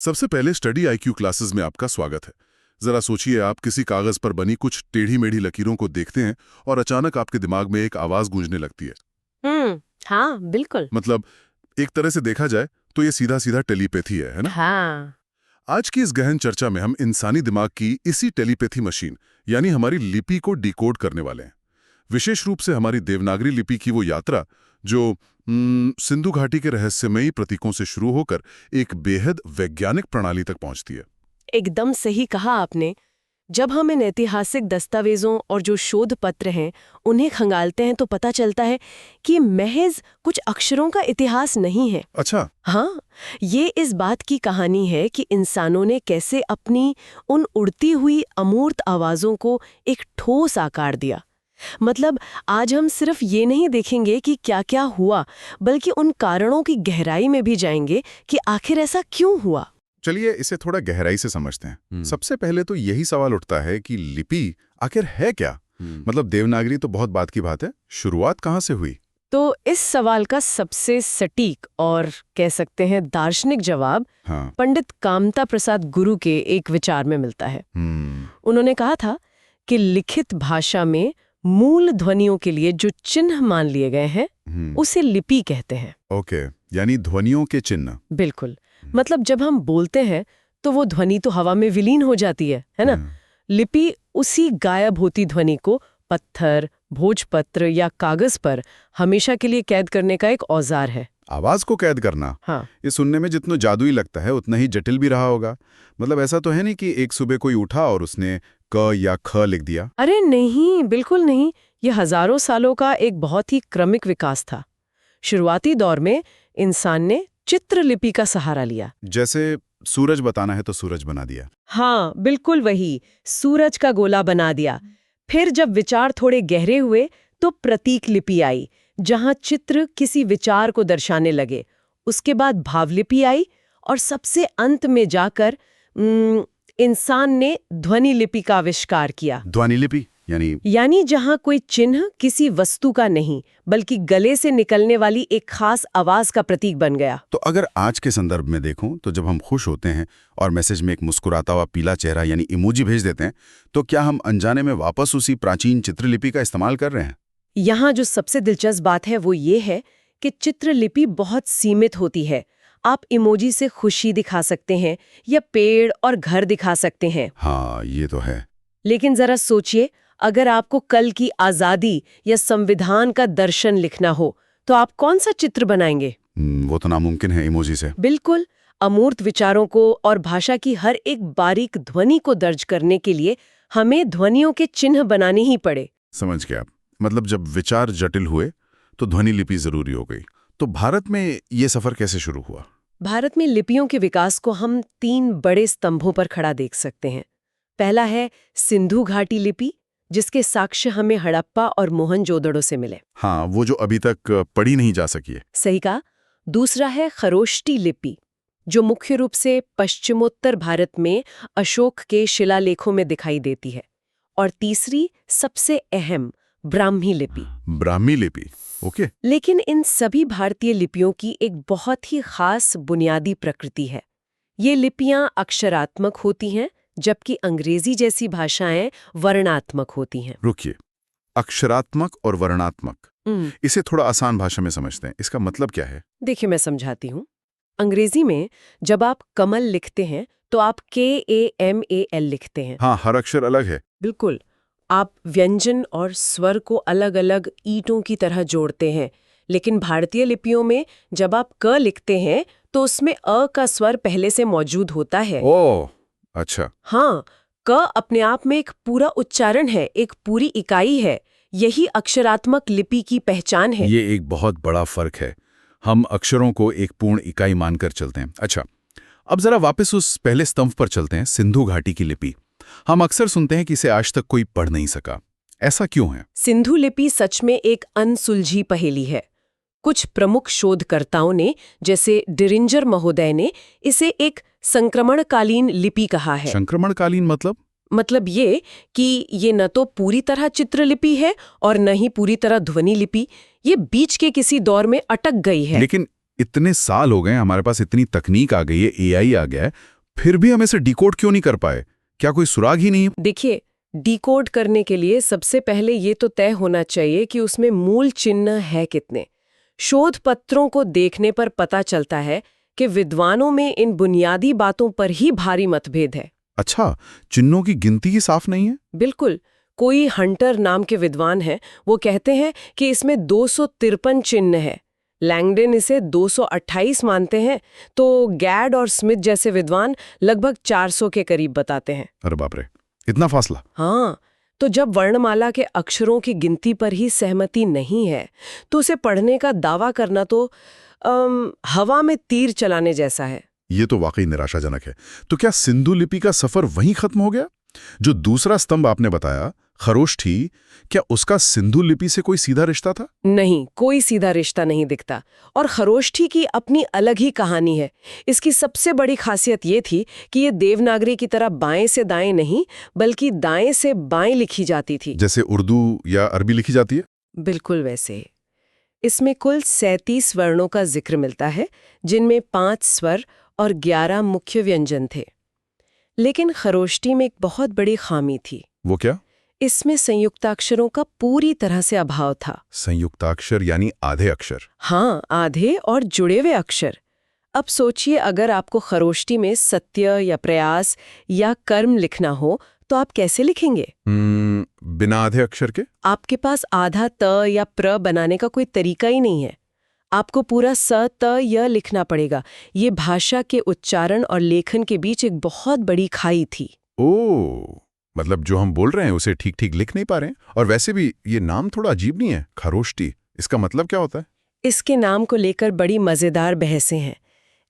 सबसे पहले study IQ classes में आपका स्वागत है। जरा सोचिए, आप किसी कागज पर बनी कुछ टेढ़ी मेढ़ी लकीरों को देखते हैं और अचानक आपके दिमाग में एक आवाज गूंजने लगती है। हाँ बिल्कुल। मतलब एक तरह से देखा जाए तो ये सीधा सीधा टेलीपैथी है ना? हाँ। आज की इस गहन चर्चा में हम इंसानी दिमाग की इसी टेलीपैथी मशीन यानी हमारी लिपि को डिकोड करने वाले हैं। विशेष रूप से हमारी देवनागरी लिपि की वो यात्रा जो सिंधु घाटी के रहस्यमयी प्रतीकों से शुरू होकर एक बेहद वैज्ञानिक प्रणाली तक पहुंचती है। एकदम सही कहा आपने। जब हम इन ऐतिहासिक दस्तावेजों और जो शोध पत्र हैं उन्हें खंगालते हैं तो पता चलता है कि महज कुछ अक्षरों का इतिहास नहीं है। अच्छा। हाँ, ये इस बात की कहानी है कि इंसानों ने कैसे अपनी उन उड़ती हुई अमूर्त आवाज़ों को एक ठोस आकार दिया। मतलब आज हम सिर्फ ये नहीं देखेंगे कि क्या क्या हुआ, बल्कि उन कारणों की गहराई में भी जाएंगे कि आखिर ऐसा क्यों हुआ। चलिए इसे थोड़ा गहराई से समझते हैं। सबसे पहले तो यही सवाल उठता है कि लिपि आखिर है क्या? मतलब देवनागरी तो बहुत बात की बात है, शुरुआत कहाँ से हुई? तो इस सवाल का सबसे सटीक और कह सकते हैं दार्शनिक जवाब पंडित कामता प्रसाद गुरु के एक विचार में मिलता है। उन्होंने कहा था कि लिखित भाषा में मूल ध्वनियों के लिए जो चिन्ह मान लिए गए हैं उसे लिपि कहते हैं। ओके, यानी ध्वनियों के चिन्ह। बिल्कुल। मतलब जब हम बोलते हैं तो वो ध्वनि तो हवा में विलीन हो जाती है ना? लिपि उसी गायब होती ध्वनि को पत्थर, भोजपत्र या कागज पर हमेशा के लिए कैद करने का एक औजार है। आवाज को कैद करना। हाँ। ये सुनने में जितना जादुई लगता है उतना ही जटिल भी रहा होगा। मतलब ऐसा तो है नहीं कि एक सुबह कोई उठा और उसने क या ख लिख दिया। अरे नहीं, बिल्कुल नहीं। ये हजारों सालों का एक बहुत ही क्रमिक विकास था। शुरुआती दौर में इंसान ने चित्रलिपि का सहारा लिया। जैसे सूरज बताना है तो सूरज बना दिया। हाँ बिल्कुल वही, सूरज का गोला बना दिया। फिर जब विचार थोड़े गहरे हुए तो प्रतीक लिपि आई, जहां चित्र किसी विचार को दर्शाने लगे। उसके बाद भावलिपि आई और सबसे अंत में जाकर इंसान ने ध्वनि लिपि का आविष्कार किया। ध्वनि लिपि यानी जहां कोई चिन्ह किसी वस्तु का नहीं बल्कि गले से निकलने वाली एक खास आवाज का प्रतीक बन गया। तो अगर आज के संदर्भ में देखूं तो जब हम खुश होते हैं और मैसेज में एक मुस्कुराता हुआ पीला चेहरा यानी इमोजी भेज देते हैं, तो क्या हम अनजाने में वापस उसी प्राचीन चित्रलिपि का इस्तेमाल कर रहे हैं? यहाँ जो सबसे दिलचस्प बात है वो ये है कि चित्रलिपि बहुत सीमित होती है। आप इमोजी से खुशी दिखा सकते हैं या पेड़ और घर दिखा सकते हैं। हाँ, ये तो है। लेकिन जरा सोचिए, अगर आपको कल की आजादी या संविधान का दर्शन लिखना हो तो आप कौन सा चित्र बनाएंगे? वो तो नामुमकिन है इमोजी से। बिल्कुल। अमूर्त विचारों को और भाषा की हर एक बारीक ध्वनि को दर्ज करने के लिए हमें ध्वनियों के चिन्ह बनाने ही पड़े। समझ गया। मतलब जब विचार जटिल हुए तो ध्वनि लिपि जरूरी हो गई। तो भारत में ये सफर कैसे शुरू हुआ? भारत में लिपियों के विकास को हम 3 बड़े स्तंभों पर खड़ा देख सकते हैं। पहला है सिंधु घाटी लिपि, जिसके साक्ष्य हमें हड़प्पा और मोहनजोदड़ो से मिले। हाँ, वो जो अभी तक पढ़ी नहीं जा सकी है। सही कहा। दूसरा है खरोष्टी लिपि, जो मुख्य रूप से पश्चिमोत्तर भारत में अशोक के शिलालेखों में दिखाई देती है। और तीसरी सबसे अहम ब्राह्मी लिपि। ब्राह्मी लिपि, ओके। लेकिन इन सभी भारतीय लिपियों की एक बहुत ही खास बुनियादी प्रकृति है। ये लिपियां अक्षरात्मक होती हैं, जबकि अंग्रेजी जैसी भाषाएं वर्णात्मक होती हैं। रुकिए, अक्षरात्मक और वर्णात्मक, इसे थोड़ा आसान भाषा में समझते हैं। इसका मतलब क्या है? देखिए, मैं समझाती हूँ। अंग्रेजी में जब आप कमल लिखते हैं तो आप KAMAL लिखते हैं। हाँ, हर अक्षर अलग है। बिल्कुल। आप व्यंजन और स्वर को अलग अलग ईंटों की तरह जोड़ते हैं। लेकिन भारतीय लिपियों में जब आप क लिखते हैं तो उसमें अ का स्वर पहले से मौजूद होता है। ओह, अच्छा। हाँ, क अपने आप में एक पूरा उच्चारण है, एक पूरी इकाई है। यही अक्षरात्मक लिपि की पहचान है। ये एक बहुत बड़ा फर्क है। हम अक्षरों को एक पूर्ण इकाई मानकर चलते हैं। अच्छा, अब जरा वापस उस पहले स्तंभ पर चलते हैं, सिंधु घाटी की लिपि। हम अक्सर सुनते हैं कि इसे आज तक कोई पढ़ नहीं सका। ऐसा क्यों है? सिंधु लिपि सच में एक अनसुलझी पहेली है। कुछ प्रमुख शोधकर्ताओं ने, जैसे डिरिंजर महोदय ने, इसे एक संक्रमणकालीन लिपि कहा है। संक्रमणकालीन मतलब ये कि ये न तो पूरी तरह चित्रलिपि है और न ही पूरी तरह ध्वनि लिपि। ये बीच के किसी दौर में अटक गई है। लेकिन इतने साल हो गए, हमारे पास इतनी तकनीक आ गई है, एआई आ गया है, फिर भी हम इसे डिकोड क्यों नहीं कर पाए? क्या कोई सुराग ही नहीं है? देखिए, डिकोड करने के लिए सबसे पहले ये तो तय होना चाहिए कि उसमें मूल चिन्ह है कितने। शोध पत्रों को देखने पर पता चलता है कि विद्वानों में इन बुनियादी बातों पर ही भारी मतभेद है। अच्छा, चिन्हों की गिनती ही साफ नहीं है? बिल्कुल। कोई हंटर नाम के विद्वान हैं, वो कहते हैं कि इसमें 253 चिन्ह है। लैंगडन इसे 228 मानते हैं, तो गैड और स्मिथ जैसे विद्वान लगभग 400 के करीब बताते हैं। अरे बाप रे, इतना फासला! हाँ, तो जब वर्णमाला के अक्षरों की गिनती पर ही सहमति नहीं है, तो उसे पढ़ने का दावा करना तो हवा में तीर चलाने जैसा है। ये तो वाकई निराशाजनक है। तो क्या सिंधु लिपि का सफर वहीं खत्म हो गया? जो दूसरा स्तंभ आपने बताया, खरोष्ठी, क्या उसका सिंधु लिपि से कोई सीधा रिश्ता था? नहीं, कोई सीधा रिश्ता नहीं दिखता। और खरोष्ठी की अपनी अलग ही कहानी है। इसकी सबसे बड़ी खासियत ये थी कि ये देवनागरी की तरह बाएं से दाएं नहीं, बल्कि दाएं से बाएं लिखी जाती थी। जैसे उर्दू या अरबी लिखी जाती है? बिल्कुल वैसे। इसमें कुल 37 वर्णों का जिक्र मिलता है, जिनमें 5 स्वर और 11 मुख्य व्यंजन थे। लेकिन खरोष्ठी में एक बहुत बड़ी खामी थी। वो क्या? इसमें संयुक्ताक्षरों का पूरी तरह से अभाव था। संयुक्ताक्षर यानी आधे अक्षर? हाँ, आधे और जुड़े हुए अक्षर। अब सोचिए, अगर आपको खरोष्ठी में सत्य या प्रयास या कर्म लिखना हो, तो आप कैसे लिखेंगे? बिना आधे अक्षर के? आपके पास आधा त या प्र बनाने का कोई तरीका ही नहीं है। आपको पूरा स त य लिखना पड़ेगा। ये भाषा के उच्चारण और लेखन के बीच एक बहुत बड़ी खाई थी। ओह, मतलब जो हम बोल रहे हैं उसे ठीक ठीक लिख नहीं पा रहे हैं। और वैसे भी ये नाम थोड़ा अजीब नहीं है, खरोष्ठी? इसका मतलब क्या होता है? इसके नाम को लेकर बड़ी मजेदार बहसें हैं।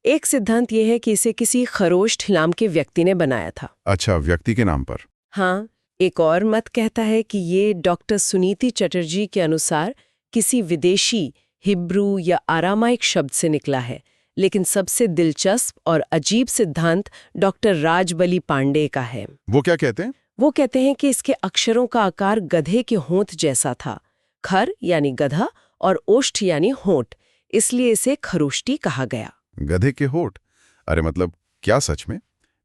एक सिद्धांत यह है कि इसे किसी खरोष्ठ नाम के व्यक्ति ने बनाया था। अच्छा, व्यक्ति के नाम पर? हाँ, एक और मत कहता है कि ये डॉक्टर सुनीति चटर्जी के अनुसार किसी विदेशी हिब्रू या आरामाइक शब्द से निकला है। लेकिन सबसे दिलचस्प और अजीब सिद्धांत डॉक्टर राजबली पांडे का है। वो क्या कहते हैं? वो कहते हैं कि इसके अक्षरों का आकार गधे के होंठ जैसा था। खर यानी गधा और ओष्ठ यानी होंठ, इसलिए इसे खरोष्ठी कहा गया। गधे के होठ? अरे मतलब क्या सच में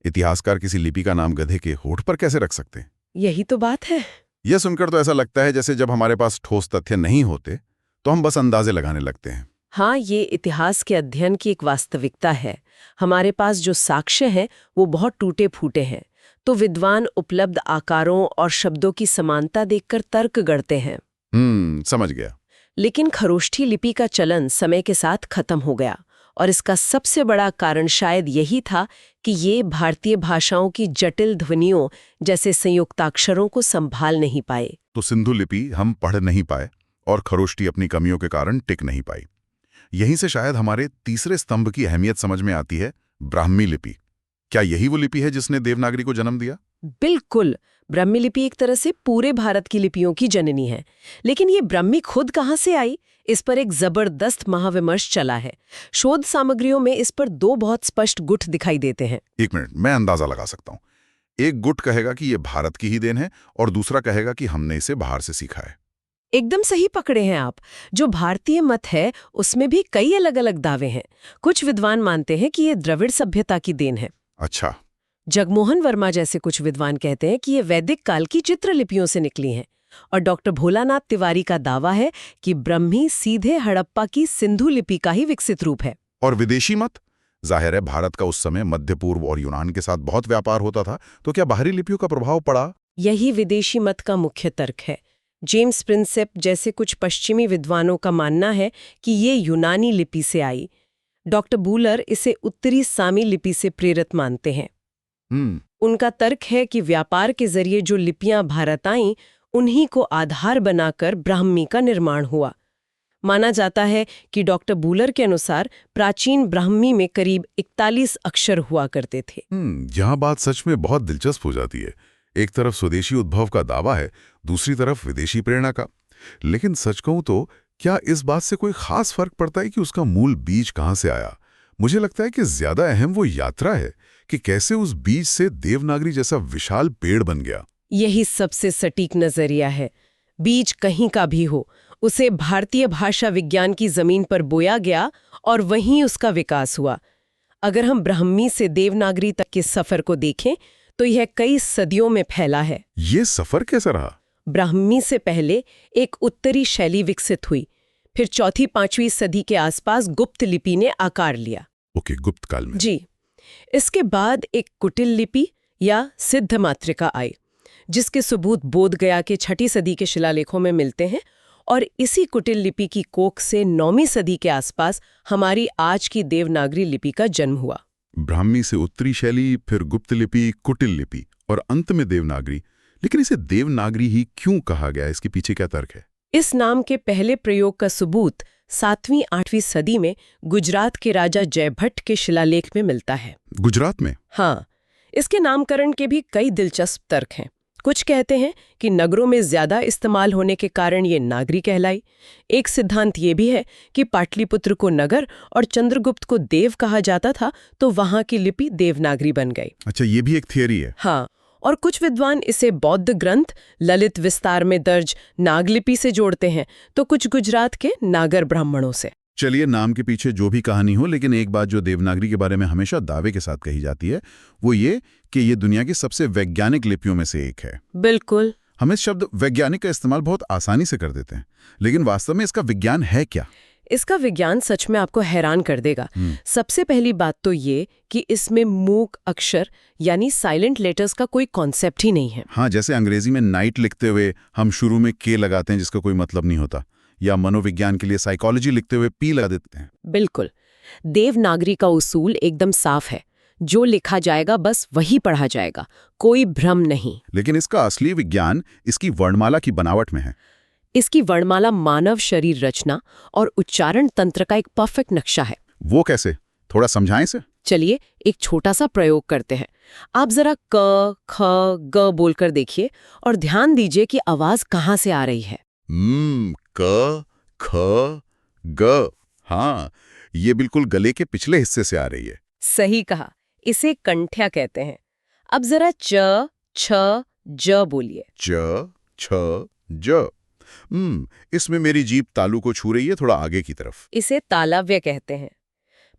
इतिहासकार किसी लिपि का नाम गधे के होठ पर कैसे रख सकते हैं? यही तो बात है। यह सुनकर तो ऐसा लगता है जैसे जब हमारे पास ठोस तथ्य नहीं होते तो हम बस अंदाजे लगाने लगते हैं। हाँ, ये इतिहास के अध्ययन की एक वास्तविकता है। हमारे पास जो साक्ष्य हैं वो बहुत टूटे फूटे हैं, तो विद्वान उपलब्ध आकारों और शब्दों की समानता देखकर तर्क गढ़ते हैं। समझ गया। लेकिन खरोष्ठी लिपि का चलन समय के साथ खत्म हो गया, और इसका सबसे बड़ा कारण शायद यही था कि ये भारतीय भाषाओं की जटिल ध्वनियों जैसे संयुक्ताक्षरों को संभाल नहीं पाए। तो सिंधु लिपि हम पढ़ नहीं पाए और खरोष्ठी अपनी कमियों के कारण टिक नहीं पाई। यहीं से शायद हमारे तीसरे स्तंभ की अहमियत समझ में आती है, ब्राह्मी लिपि। क्या यही वो लिपि है जिसने देवनागरी को जन्म दिया? बिल्कुल। ब्राह्मी लिपि एक तरह से पूरे भारत की लिपियों की जननी है। लेकिन ये ब्राह्मी खुद कहाँ से आई, इस पर एक जबरदस्त महाविमर्श चला है। शोध सामग्रियों में इस पर 2 बहुत स्पष्ट गुट दिखाई देते हैं। एक मिनट, मैं अंदाजा लगा सकता हूं। एक गुट कहेगा कि ये भारत की ही देन है और दूसरा कहेगा कि हमने इसे बाहर से सीखा है। एकदम सही पकड़े हैं आप। जो भारतीय मत है उसमें भी कई अलग अलग दावे हैं। कुछ विद्वान मानते हैं कि ये द्रविड़ सभ्यता की देन है। अच्छा। जगमोहन वर्मा जैसे कुछ विद्वान कहते हैं कि ये वैदिक काल की चित्रलिपियों से निकली हैं। और डॉक्टर भोलानाथ तिवारी का दावा है कि ब्रह्मी सीधे हड़प्पा की सिंधु लिपि का ही विकसित रूप है। और विदेशी मत? जाहिर है भारत का उस समय मध्य पूर्व और यूनान के साथ बहुत व्यापार होता था, तो क्या बाहरी लिपियों का प्रभाव पड़ा? यही विदेशी मत का मुख्य तर्क है। जेम्स प्रिंसेप जैसे कुछ पश्चिमी विद्वानों का मानना है कि ये यूनानी लिपि से आई। डॉक्टर बूलर इसे उत्तरी सामी लिपि से प्रेरित मानते हैं। उनका तर्क है कि व्यापार के जरिए जो लिपियां भारत आईं, उन्हीं को आधार बनाकर ब्राह्मी का निर्माण हुआ। माना जाता है कि डॉक्टर बूलर के अनुसार प्राचीन ब्राह्मी में करीब 41 अक्षर हुआ करते थे। यहाँ बात सच में बहुत दिलचस्प हो जाती है। एक तरफ स्वदेशी उद्भव का दावा है, दूसरी तरफ विदेशी प्रेरणा का। लेकिन सच कहूं तो क्या इस बात से कोई खास फर्क पड़ता है कि उसका मूल बीज कहां से आया? मुझे लगता है कि ज्यादा अहम वो यात्रा है कि कैसे उस बीज से देवनागरी जैसा विशाल पेड़ बन गया। यही सबसे सटीक नजरिया है। बीज कहीं का भी हो, उसे भारतीय भाषा विज्ञान की जमीन पर बोया गया और वहीं उसका विकास हुआ। अगर हम ब्राह्मी से देवनागरी तक के सफर को देखें तो यह कई सदियों में फैला है। ये सफर कैसा रहा? ब्राह्मी से पहले एक उत्तरी शैली विकसित हुई, फिर 4वीं-5वीं सदी के आसपास गुप्त लिपि ने आकार लिया। ओके, गुप्त काल में। जी। इसके बाद एक कुटिल लिपि या सिद्ध मातृका आई, जिसके सबूत बोध गया के 6ठी सदी के शिलालेखों में मिलते हैं, और इसी कुटिल लिपि की कोख से 9वीं सदी के आसपास हमारी आज की देवनागरी लिपि का जन्म हुआ। ब्राह्मी से उत्तरी शैली, फिर गुप्त लिपि, कुटिल लिपि और अंत में देवनागरी। लेकिन इसे देवनागरी ही क्यों कहा गया? इसके पीछे क्या तर्क है? इस नाम के पहले प्रयोग का सबूत 7वीं-8वीं सदी में गुजरात के राजा जयभट्ट के शिलालेख में मिलता है। गुजरात में? हाँ, इसके नामकरण के भी कई दिलचस्प तर्क हैं। कुछ कहते हैं कि नगरों में ज्यादा इस्तेमाल होने के कारण ये नागरी कहलाई। एक सिद्धांत ये भी है कि पाटलिपुत्र को नगर और चंद्रगुप्त को देव कहा जाता था, तो वहां की लिपि देवनागरी बन गई। अच्छा, ये भी एक थियरी है। हाँ, और कुछ विद्वान इसे बौद्ध ग्रंथ ललित विस्तार में दर्ज नागलिपि से जोड़ते हैं, तो कुछ गुजरात के नागर ब्राह्मणों से। चलिए, नाम के पीछे जो भी कहानी हो, लेकिन एक बात जो देवनागरी के बारे में हमेशा दावे के साथ कही जाती है वो ये कि ये दुनिया की सबसे वैज्ञानिक लिपियों में से एक है। बिल्कुल। हम इस शब्द वैज्ञानिक का इस्तेमाल बहुत आसानी से कर देते हैं, लेकिन वास्तव में इसका विज्ञान है क्या? इसका विज्ञान सच में आपको हैरान कर देगा। सबसे पहली बात तो ये कि इसमें मूक अक्षर यानी साइलेंट लेटर्स का कोई कॉन्सेप्ट ही नहीं है। हाँ, जैसे अंग्रेजी में नाइट लिखते हुए हम शुरू में के लगाते हैं जिसका कोई मतलब नहीं होता, या मनोविज्ञान के लिए साइकोलॉजी लिखते हुए पी लगा देते हैं। बिल्कुल। देवनागरी का उसूल एकदम साफ है, जो लिखा जाएगा बस वही पढ़ा जाएगा, कोई भ्रम नहीं। लेकिन इसका असली विज्ञान इसकी वर्णमाला की बनावट में है। इसकी वर्णमाला मानव शरीर रचना और उच्चारण तंत्र का एक परफेक्ट नक्शा है। वो कैसे? थोड़ा समझाएं इसे। चलिए एक छोटा सा प्रयोग करते हैं। आप जरा क, ख, ग बोलकर देखिए और ध्यान दीजिए कि आवाज कहाँ से आ रही है। क, ख, ग। हाँ, ये बिल्कुल गले के पिछले हिस्से से आ रही है। सही कहा, इसे कंठ्या कहते हैं। अब जरा च, छ, ज बोलिए। च, छ, ज। इसमें मेरी जीभ तालू को छू रही है, थोड़ा आगे की तरफ। इसे तालव्य कहते हैं।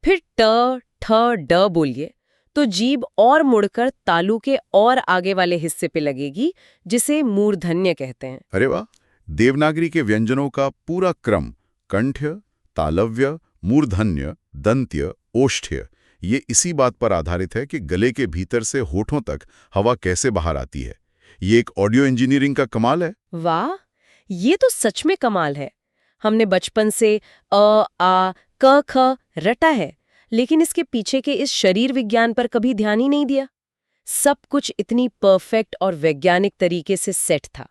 फिर ट, ठ, ड बोलिए तो जीभ और मुड़कर तालू के और आगे वाले हिस्से पे लगेगी, जिसे मूर्धन्य कहते हैं। अरे वाह! देवनागरी के व्यंजनों का पूरा क्रम कंठ्य, तालव्य, मूर्धन्य, दंत्य, ओष्ठ्य, ये इसी बात पर आधारित है कि गले के भीतर से होठों तक हवा कैसे बाहर आती है। ये एक ऑडियो इंजीनियरिंग का कमाल है। वाह, ये तो सच में कमाल है। हमने बचपन से अ, आ, क, ख रटा है, लेकिन इसके पीछे के इस शरीर विज्ञान पर कभी ध्यान ही नहीं दिया। सब कुछ इतनी परफेक्ट और वैज्ञानिक तरीके से सेट था,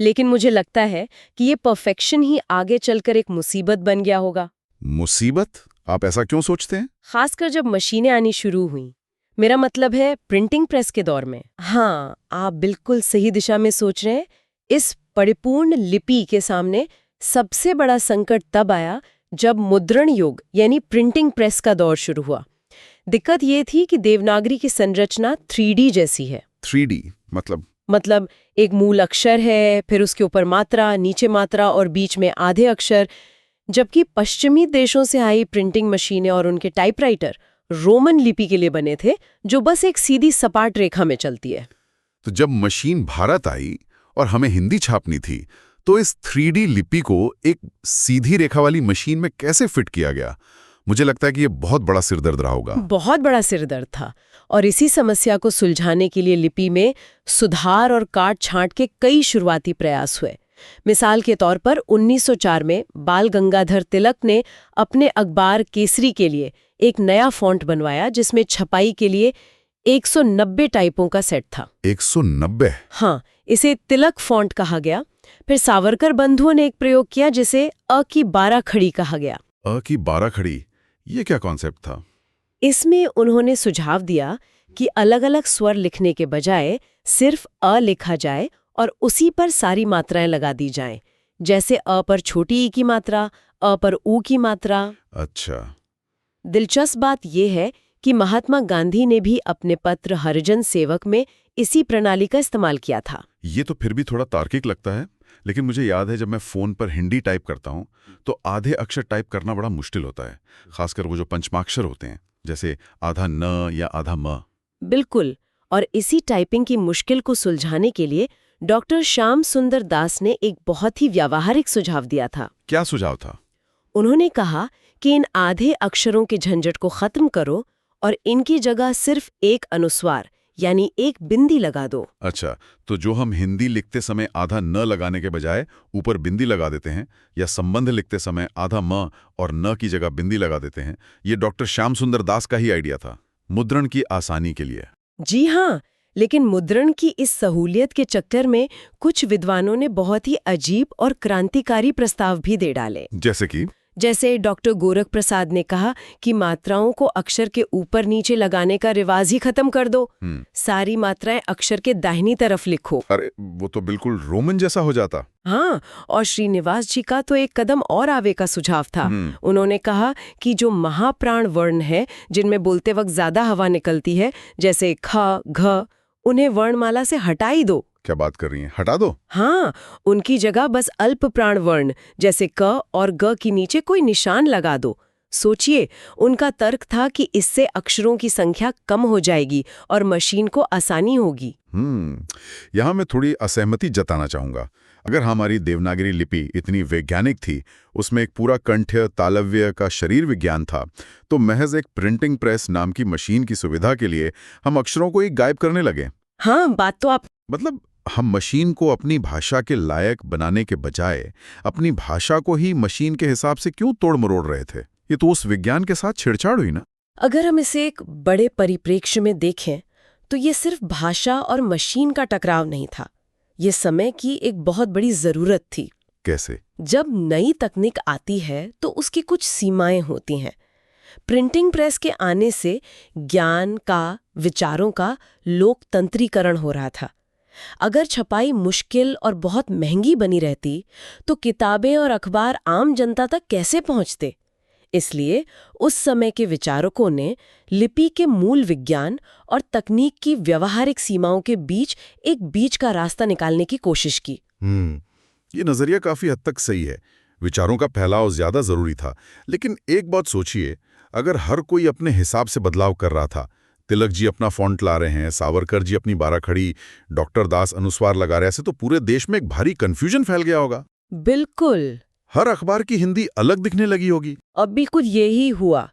लेकिन मुझे लगता है कि ये परफेक्शन ही आगे चलकर एक मुसीबत बन गया होगा। मुसीबत? आप ऐसा क्यों सोचते हैं? खासकर जब मशीनें आनी शुरू हुई। मेरा मतलब है प्रिंटिंग प्रेस के दौर में। हाँ, आप बिल्कुल सही दिशा में सोच रहे हैं। इस परिपूर्ण लिपि के सामने सबसे बड़ा संकट तब आया जब मुद्रण युग यानी प्रिंटिंग प्रेस का दौर शुरू हुआ। दिक्कत ये थी कि देवनागरी की संरचना 3D जैसी है। 3D मतलब एक मूल अक्षर है, फिर उसके ऊपर मात्रा, नीचे मात्रा और बीच में आधे अक्षर, जबकि पश्चिमी देशों से आई प्रिंटिंग मशीनें और उनके टाइपराइटर रोमन लिपि के लिए बने थे, जो बस एक सीधी सपाट रेखा में चलती है। तो जब मशीन भारत आई और हमें हिंदी छापनी थी, तो इस 3D लिपि को एक सीधी रेखा वाली मशीन में कैसे फिट किया गया? मुझे लगता है कि ये बहुत बड़ा सिरदर्द रहा होगा। बहुत बड़ा सिरदर्द था, और इसी समस्या को सुलझाने के लिए लिपि में सुधार और काट छांट के कई शुरुआती प्रयास हुए। मिसाल के तौर पर 1904 में बाल गंगाधर तिलक ने अपने अखबार केसरी के लिए एक नया फॉन्ट बनवाया, जिसमें छपाई के लिए 190 टाइपों का सेट था। 190? हाँ, इसे तिलक फॉन्ट कहा गया। फिर सावरकर बंधुओं ने एक प्रयोग किया जिसे अ की 12 खड़ी कहा गया। अ की 12 खड़ी, ये क्या कॉन्सेप्ट था? इसमें उन्होंने सुझाव दिया कि अलग-अलग स्वर लिखने के बजाय सिर्फ अ लिखा जाए और उसी पर सारी मात्राएं लगा दी जाएं, जैसे अ पर छोटी ई की मात्रा, अ पर ऊ की मात्रा। अच्छा। दिलचस्प बात यह है कि महात्मा गांधी ने भी अपने पत्र हरिजन सेवक में इसी प्रणाली का इस्तेमाल किया था। ये तो फिर भी थोड़ा तार्किक लगता है। लेकिन मुझे याद है जब मैं फ़ोन पर हिंदी टाइप करता हूँ तो आधे अक्षर टाइप करना बड़ा मुश्किल होता है, खासकर वो जो पंचमाक्षर होते हैं, जैसे आधा न या आधा म। बिल्कुल। और इसी टाइपिंग की मुश्किल को सुलझाने के लिए डॉक्टर श्याम सुंदर दास ने एक बहुत ही व्यावहारिक सुझाव दिया था। क्या सुझाव था? उन्होंने कहा कि इन आधे अक्षरों के झंझट को खत्म करो और इनकी जगह सिर्फ एक अनुस्वार यानी एक बिंदी लगा दो। अच्छा, तो जो हम हिंदी लिखते समय आधा न लगाने के बजाय ऊपर बिंदी लगा देते हैं, या संबंध लिखते समय आधा म और न की जगह बिंदी लगा देते हैं, ये डॉक्टर श्याम सुंदर दास का ही आइडिया था, मुद्रण की आसानी के लिए। जी हाँ, लेकिन मुद्रण की इस सहूलियत के चक्कर में कुछ विद्वानों ने बहुत ही अजीब और क्रांतिकारी प्रस्ताव भी दे डाले। जैसे डॉक्टर गोरख प्रसाद ने कहा कि मात्राओं को अक्षर के ऊपर नीचे लगाने का रिवाज ही खत्म कर दो। सारी मात्राएं अक्षर के दाहिनी तरफ लिखो। अरे वो तो बिल्कुल रोमन जैसा हो जाता। हाँ, और श्रीनिवास जी का तो एक कदम और आगे का सुझाव था। उन्होंने कहा कि जो महाप्राण वर्ण है, जिनमें बोलते वक्त ज्यादा हवा निकलती है, जैसे ख, घ, उन्हें वर्णमाला से हटा ही दो। क्या बात कर रही हैं? हटा दो? हाँ, उनकी जगह बस अल्प प्राण वर्ण जैसे क और ग के नीचे कोई निशान लगा दो। सोचिए, उनका तर्क था कि इससे अक्षरों की संख्या कम हो जाएगी और मशीन को आसानी होगी। यहाँ मैं थोड़ी असहमति जताना चाहूंगा। अगर हमारी देवनागरी लिपि इतनी वैज्ञानिक थी, उसमें एक पूरा कंठ्य तालव्य का शरीर विज्ञान था, तो महज एक प्रिंटिंग प्रेस नाम की मशीन की सुविधा के लिए हम अक्षरों को ही गायब करने लगे। हाँ, बात तो आप मतलब हम मशीन को अपनी भाषा के लायक बनाने के बजाय अपनी भाषा को ही मशीन के हिसाब से क्यों तोड़ मरोड़ रहे थे? ये तो उस विज्ञान के साथ छेड़छाड़ हुई ना। अगर हम इसे एक बड़े परिप्रेक्ष्य में देखें तो ये सिर्फ भाषा और मशीन का टकराव नहीं था, ये समय की एक बहुत बड़ी जरूरत थी। कैसे? जब नई तकनीक आती है तो उसकी कुछ सीमाएं होती हैं। प्रिंटिंग प्रेस के आने से ज्ञान का, विचारों का लोकतंत्रीकरण हो रहा था। अगर छपाई मुश्किल और बहुत महंगी बनी रहती तो किताबें और अखबार आम जनता तक कैसे पहुंचते? इसलिए उस समय के विचारकों ने लिपि के मूल विज्ञान और तकनीक की व्यावहारिक सीमाओं के बीच का रास्ता निकालने की कोशिश की। ये नजरिया काफी हद तक सही है। विचारों का फैलाव ज्यादा जरूरी था। लेकिन एक बात सोचिए, अगर हर कोई अपने हिसाब से बदलाव कर रहा था, तिलक जी अपना फॉन्ट ला रहे हैं, सावरकर जी अपनी बाराखड़ी, डॉक्टर दास अनुस्वार लगा रहे हैं, तो पूरे देश में एक भारी कंफ्यूजन फैल गया होगा। बिल्कुल। हर अखबार की हिंदी अलग दिखने लगी होगी। अब भी कुछ यही हुआ।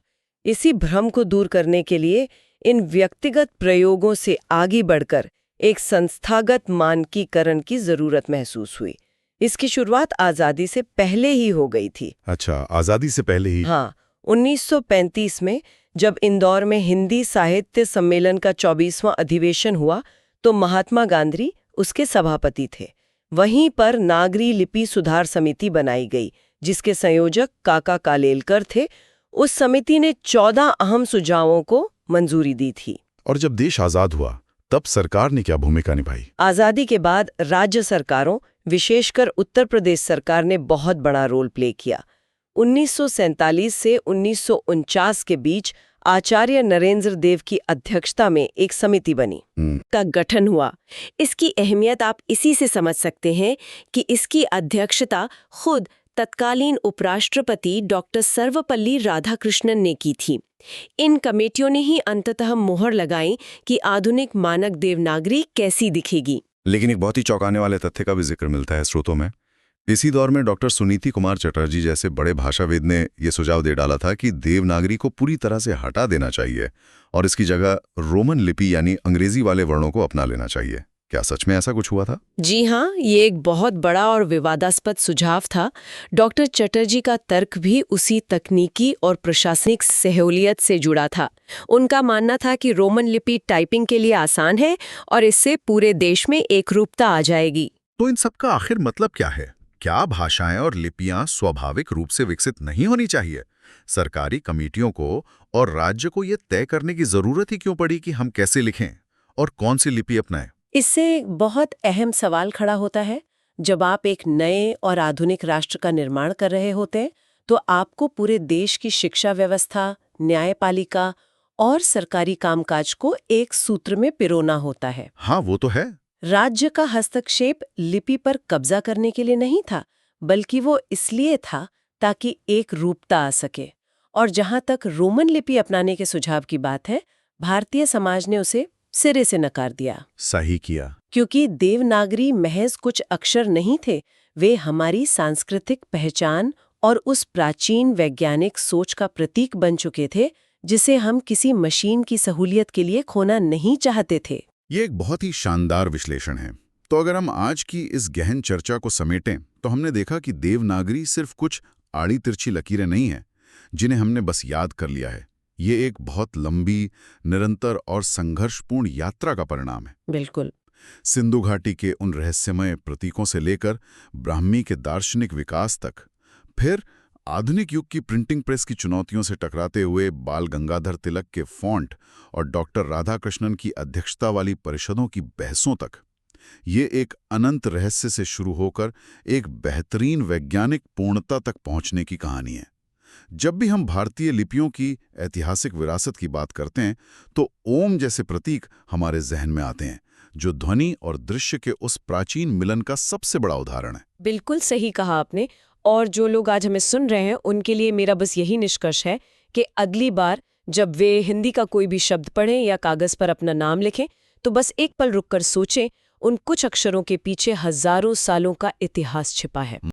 इसी भ्रम को दूर करने के लिए इन व्यक्तिगत प्रयोगों से आगे बढ़कर एक संस्थागत मानकीकरण की जरूरत महसूस हुई। इसकी शुरुआत आजादी से पहले ही हो गई थी। अच्छा, आजादी से पहले ही? हाँ, 1935 में जब इंदौर में हिंदी साहित्य सम्मेलन का 24वां अधिवेशन हुआ तो महात्मा गांधी उसके सभापति थे। वहीं पर नागरी लिपि सुधार समिति बनाई गई, जिसके संयोजक काका कालेलकर थे। उस समिति ने 14 अहम सुझावों को मंजूरी दी थी। और जब देश आजाद हुआ तब सरकार ने क्या भूमिका निभाई? आजादी के बाद राज्य सरकारों, विशेषकर उत्तर प्रदेश सरकार ने बहुत बड़ा रोल प्ले किया। 1947 से 1949 के बीच आचार्य नरेंद्र देव की अध्यक्षता में एक समिति बनी का गठन हुआ। इसकी अहमियत आप इसी से समझ सकते हैं कि इसकी अध्यक्षता खुद तत्कालीन उपराष्ट्रपति डॉक्टर सर्वपल्ली राधाकृष्णन ने की थी। इन कमेटियों ने ही अंततः मोहर लगाई कि आधुनिक मानक देवनागरी कैसी दिखेगी। लेकिन एक बहुत ही चौंकाने वाले तथ्य का भी जिक्र मिलता है स्रोतों में। इसी दौर में डॉक्टर सुनीति कुमार चटर्जी जैसे बड़े भाषाविद ने यह सुझाव दे डाला था कि देवनागरी को पूरी तरह से हटा देना चाहिए और इसकी जगह रोमन लिपि यानी अंग्रेजी वाले वर्णों को अपना लेना चाहिए। क्या सच में ऐसा कुछ हुआ था? जी हाँ, ये एक बहुत बड़ा और विवादास्पद सुझाव था। डॉक्टर चटर्जी का तर्क भी उसी तकनीकी और प्रशासनिक सहूलियत से जुड़ा था। उनका मानना था कि रोमन लिपि टाइपिंग के लिए आसान है और इससे पूरे देश में एकरूपता आ जाएगी। तो इन सब का आखिर मतलब क्या है? क्या भाषाएं और लिपियां स्वाभाविक रूप से विकसित नहीं होनी चाहिए? सरकारी कमेटियों को और राज्य को यह तय करने की जरूरत ही क्यों पड़ी कि हम कैसे लिखें और कौन सी लिपि अपनाएं? इससे एक बहुत अहम सवाल खड़ा होता है। जब आप एक नए और आधुनिक राष्ट्र का निर्माण कर रहे होते हैं तो आपको पूरे देश की शिक्षा व्यवस्था, न्यायपालिका और सरकारी कामकाज को एक सूत्र में पिरोना होता है। हाँ, वो तो है। राज्य का हस्तक्षेप लिपि पर कब्जा करने के लिए नहीं था, बल्कि वो इसलिए था ताकि एक रूपता आ सके। और जहां तक रोमन लिपि अपनाने के सुझाव की बात है, भारतीय समाज ने उसे सिरे से नकार दिया, सही किया। क्योंकि देवनागरी महज कुछ अक्षर नहीं थे, वे हमारी सांस्कृतिक पहचान और उस प्राचीन वैज्ञानिक सोच का प्रतीक बन चुके थे जिसे हम किसी मशीन की सहूलियत के लिए खोना नहीं चाहते थे। ये एक बहुत ही शानदार विश्लेषण है। तो अगर हम आज की इस गहन चर्चा को समेटें तो हमने देखा कि देवनागरी सिर्फ कुछ आड़ी तिरछी लकीरें नहीं हैं जिन्हें हमने बस याद कर लिया है। ये एक बहुत लंबी, निरंतर और संघर्षपूर्ण यात्रा का परिणाम है। बिल्कुल। सिंधु घाटी के उन रहस्यमय प्रतीकों से लेकर ब्राह्मी के दार्शनिक विकास तक, फिर आधुनिक युग की प्रिंटिंग प्रेस की चुनौतियों से टकराते हुए बाल गंगाधर तिलक के फॉन्ट और डॉक्टर राधाकृष्णन की अध्यक्षता वाली परिषदों की बहसों तक, ये एक अनंत रहस्य से शुरू होकर एक बेहतरीन वैज्ञानिक पूर्णता तक पहुंचने की कहानी है। जब भी हम भारतीय लिपियों की ऐतिहासिक विरासत की बात करते हैं तो ओम जैसे प्रतीक हमारे जहन में आते हैं, जो ध्वनि और दृश्य के उस प्राचीन मिलन का सबसे बड़ा उदाहरण है। बिल्कुल सही कहा आपने। और जो लोग आज हमें सुन रहे हैं उनके लिए मेरा बस यही निष्कर्ष है कि अगली बार जब वे हिंदी का कोई भी शब्द पढ़ें या कागज पर अपना नाम लिखें तो बस एक पल रुककर सोचें, उन कुछ अक्षरों के पीछे हजारों सालों का इतिहास छिपा है।